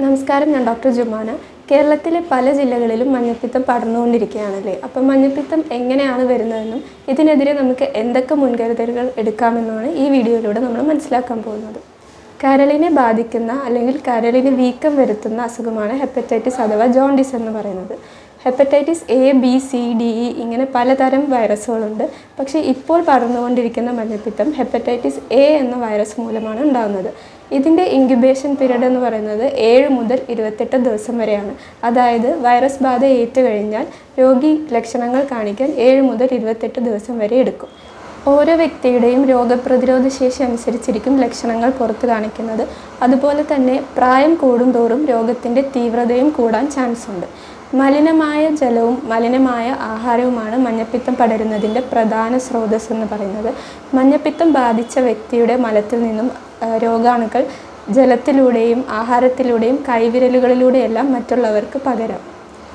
നമസ്കാരം, ഞാൻ ഡോക്ടർ ജുമാന. കേരളത്തിലെ പല ജില്ലകളിലും മഞ്ഞപ്പിത്തം പടർന്നുകൊണ്ടിരിക്കുകയാണല്ലേ. അപ്പം മഞ്ഞപ്പിത്തം എങ്ങനെയാണ് വരുന്നതെന്നും ഇതിനെതിരെ നമുക്ക് എന്തൊക്കെ മുൻകരുതലുകൾ എടുക്കാമെന്നുമാണ് ഈ വീഡിയോയിലൂടെ നമ്മൾ മനസ്സിലാക്കാൻ പോകുന്നത്. കരളിനെ ബാധിക്കുന്ന അല്ലെങ്കിൽ കരളിന് വീക്കം വരുത്തുന്ന അസുഖമാണ് ഹെപ്പറ്റൈറ്റിസ് അഥവാ ജോണ്ടിസ് എന്ന് പറയുന്നത്. Hepatitis A, B, C, D, E ഇങ്ങനെ പലതരം വൈറസുകളുണ്ട്. പക്ഷേ ഇപ്പോൾ പടർന്നുകൊണ്ടിരിക്കുന്ന മഞ്ഞപ്പിത്തം ഹെപ്പറ്റൈറ്റിസ് എ എന്ന വൈറസ് മൂലമാണ് ഉണ്ടാകുന്നത്. ഇതിൻ്റെ ഇൻക്യുബേഷൻ പീരീഡ് എന്ന് പറയുന്നത് 7 മുതൽ 28 ദിവസം വരെയാണ്. അതായത് വൈറസ് ബാധ ഏറ്റുകഴിഞ്ഞാൽ രോഗി ലക്ഷണങ്ങൾ കാണിക്കാൻ 7 മുതൽ 28 ദിവസം വരെ എടുക്കും. ഓരോ വ്യക്തിയുടെയും രോഗപ്രതിരോധ ശേഷി അനുസരിച്ചിരിക്കും ലക്ഷണങ്ങൾ പുറത്ത് കാണിക്കുന്നത്. അതുപോലെ തന്നെ പ്രായം കൂടുന്തോറും രോഗത്തിൻ്റെ തീവ്രതയും കൂടാൻ ചാൻസ് ഉണ്ട്. മലിനമായ ജലവും മലിനമായ ആഹാരവുമാണ് മഞ്ഞപ്പിത്തം പടരുന്നതിൻ്റെ പ്രധാന സ്രോതസ്സ് എന്ന് പറയുന്നത്. മഞ്ഞപ്പിത്തം ബാധിച്ച വ്യക്തിയുടെ മലത്തിൽ നിന്നും രോഗാണുക്കൾ ജലത്തിലൂടെയും ആഹാരത്തിലൂടെയും കൈവിരലുകളിലൂടെയെല്ലാം മറ്റുള്ളവർക്ക് പകരാം.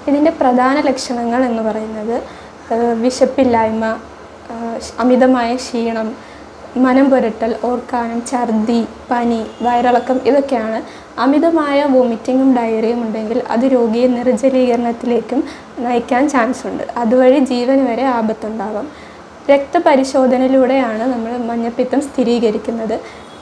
ഇതിൻ്റെ പ്രധാന ലക്ഷണങ്ങൾ എന്ന് പറയുന്നത് വിശപ്പില്ലായ്മ, അമിതമായ ക്ഷീണം, മനം പുരട്ടൽ, ഓർക്കാനം, ഛർദി, പനി, വയറിളക്കം ഇതൊക്കെയാണ്. അമിതമായ വോമിറ്റിങ്ങും ഡയറിയയും ഉണ്ടെങ്കിൽ അത് രോഗിയെ നിർജ്ജലീകരണത്തിലേക്കും നയിക്കാൻ ചാൻസ് ഉണ്ട്. അതുവഴി ജീവന് വരെ ആപത്തുണ്ടാവാം. രക്തപരിശോധനയിലൂടെയാണ് നമ്മൾ മഞ്ഞപ്പിത്തം സ്ഥിരീകരിക്കുന്നത്.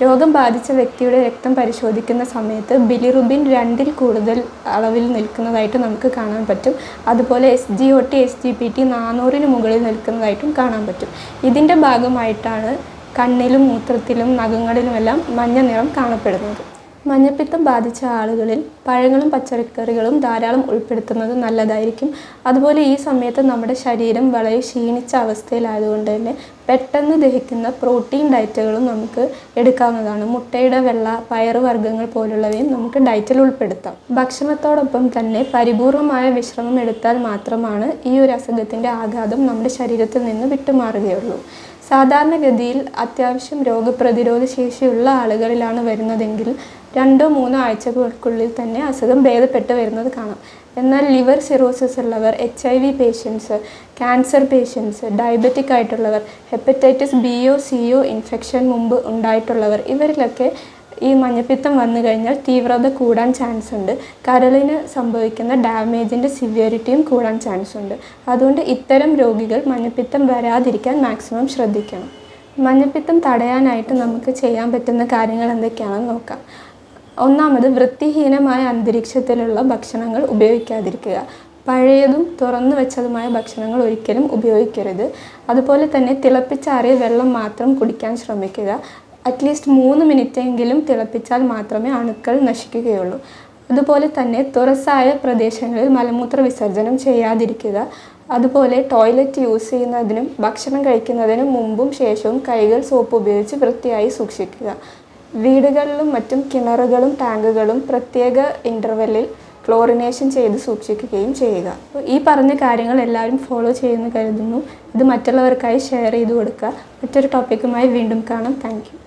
രോഗം ബാധിച്ച വ്യക്തിയുടെ രക്തം പരിശോധിക്കുന്ന സമയത്ത് ബിലിറുബിൻ 2-ൽ കൂടുതൽ അളവിൽ നിൽക്കുന്നതായിട്ട് നമുക്ക് കാണാൻ പറ്റും. അതുപോലെ SGOT, SGPT 400-ന് മുകളിൽ നിൽക്കുന്നതായിട്ടും കാണാൻ പറ്റും. ഇതിൻ്റെ ഭാഗമായിട്ടാണ് കണ്ണിലും മൂത്രത്തിലും നഖങ്ങളിലുമെല്ലാം മഞ്ഞ നിറം കാണപ്പെടുന്നത്. മഞ്ഞപ്പിത്തം ബാധിച്ച ആളുകളിൽ പഴങ്ങളും പച്ചക്കറികളും ധാരാളം ഉൾപ്പെടുത്തുന്നത് നല്ലതായിരിക്കും. അതുപോലെ ഈ സമയത്ത് നമ്മുടെ ശരീരം വളരെ ക്ഷീണിച്ച അവസ്ഥയിലായതുകൊണ്ട് തന്നെ പെട്ടെന്ന് ദഹിക്കുന്ന പ്രോട്ടീൻ ഡയറ്റുകളും നമുക്ക് എടുക്കാവുന്നതാണ്. മുട്ടയുടെ വെള്ള, പയറുവർഗ്ഗങ്ങൾ പോലുള്ളവയും നമുക്ക് ഡയറ്റിൽ ഉൾപ്പെടുത്താം. ഭക്ഷണത്തോടൊപ്പം തന്നെ പരിപൂർണമായ വിശ്രമം എടുത്താൽ മാത്രമാണ് ഈ ഒരു അസുഖത്തിൻ്റെ ആഘാതം നമ്മുടെ ശരീരത്തിൽ നിന്ന് വിട്ടുമാറുകയുള്ളൂ. സാധാരണഗതിയിൽ അത്യാവശ്യം രോഗപ്രതിരോധ ശേഷിയുള്ള ആളുകളിലാണ് വരുന്നതെങ്കിൽ 2-3 ആഴ്ചകൾക്കുള്ളിൽ തന്നെ അസുഖം ഭേദപ്പെട്ട് വരുന്നത് കാണാം. എന്നാൽ ലിവർ സിറോസിസ് ഉള്ളവർ, HIV patients, cancer patients, diabetic ആയിട്ടുള്ളവർ, ഹെപ്പറ്റൈറ്റിസ് ബിയോ സിയോ ഇൻഫെക്ഷൻ മുമ്പ് ഉണ്ടായിട്ടുള്ളവർ ഇവരിലൊക്കെ ഈ മഞ്ഞപ്പിത്തം വന്നു കഴിഞ്ഞാൽ തീവ്രത കൂടാൻ ചാൻസ് ഉണ്ട്. കരളിന് സംഭവിക്കുന്ന ഡാമേജിൻ്റെ സിവിയറിറ്റിയും കൂടാൻ ചാൻസ് ഉണ്ട്. അതുകൊണ്ട് ഇത്തരം രോഗികൾ മഞ്ഞപ്പിത്തം വരാതിരിക്കാൻ മാക്സിമം ശ്രദ്ധിക്കണം. മഞ്ഞപ്പിത്തം തടയാനായിട്ട് നമുക്ക് ചെയ്യാൻ പറ്റുന്ന കാര്യങ്ങൾ എന്തൊക്കെയാണെന്ന് നോക്കാം. ഒന്നാമത്, വൃത്തിഹീനമായ അന്തരീക്ഷത്തിലുള്ള ഭക്ഷണങ്ങൾ ഉപയോഗിക്കാതിരിക്കുക. പഴയതും തുറന്നു വെച്ചതുമായ ഭക്ഷണങ്ങൾ ഒരിക്കലും ഉപയോഗിക്കരുത്. അതുപോലെ തന്നെ തിളപ്പിച്ചാറിയ വെള്ളം മാത്രം കുടിക്കാൻ ശ്രമിക്കുക. അറ്റ്ലീസ്റ്റ് 3 മിനിറ്റെങ്കിലും തിളപ്പിച്ചാൽ മാത്രമേ അണുക്കൾ നശിക്കുകയുള്ളൂ. അതുപോലെ തന്നെ തുറസായ പ്രദേശങ്ങളിൽ മലമൂത്ര വിസർജനം ചെയ്യാതിരിക്കുക. അതുപോലെ ടോയ്ലറ്റ് യൂസ് ചെയ്യുന്നതിനും ഭക്ഷണം കഴിക്കുന്നതിനും മുമ്പും ശേഷവും കൈകൾ സോപ്പ് ഉപയോഗിച്ച് വൃത്തിയായി സൂക്ഷിക്കുക. വീടുകളിലും മറ്റും കിണറുകളും ടാങ്കുകളും പ്രത്യേക ഇൻ്റർവെല്ലിൽ ക്ലോറിനേഷൻ ചെയ്ത് സൂക്ഷിക്കുകയും ചെയ്യുക. ഈ പറഞ്ഞ കാര്യങ്ങൾ എല്ലാവരും ഫോളോ ചെയ്യുമെന്ന് കരുതുന്നു. ഇത് മറ്റുള്ളവർക്കായി ഷെയർ ചെയ്ത് കൊടുക്കുക. മറ്റൊരു ടോപ്പിക്കുമായി വീണ്ടും കാണാം. Thank you.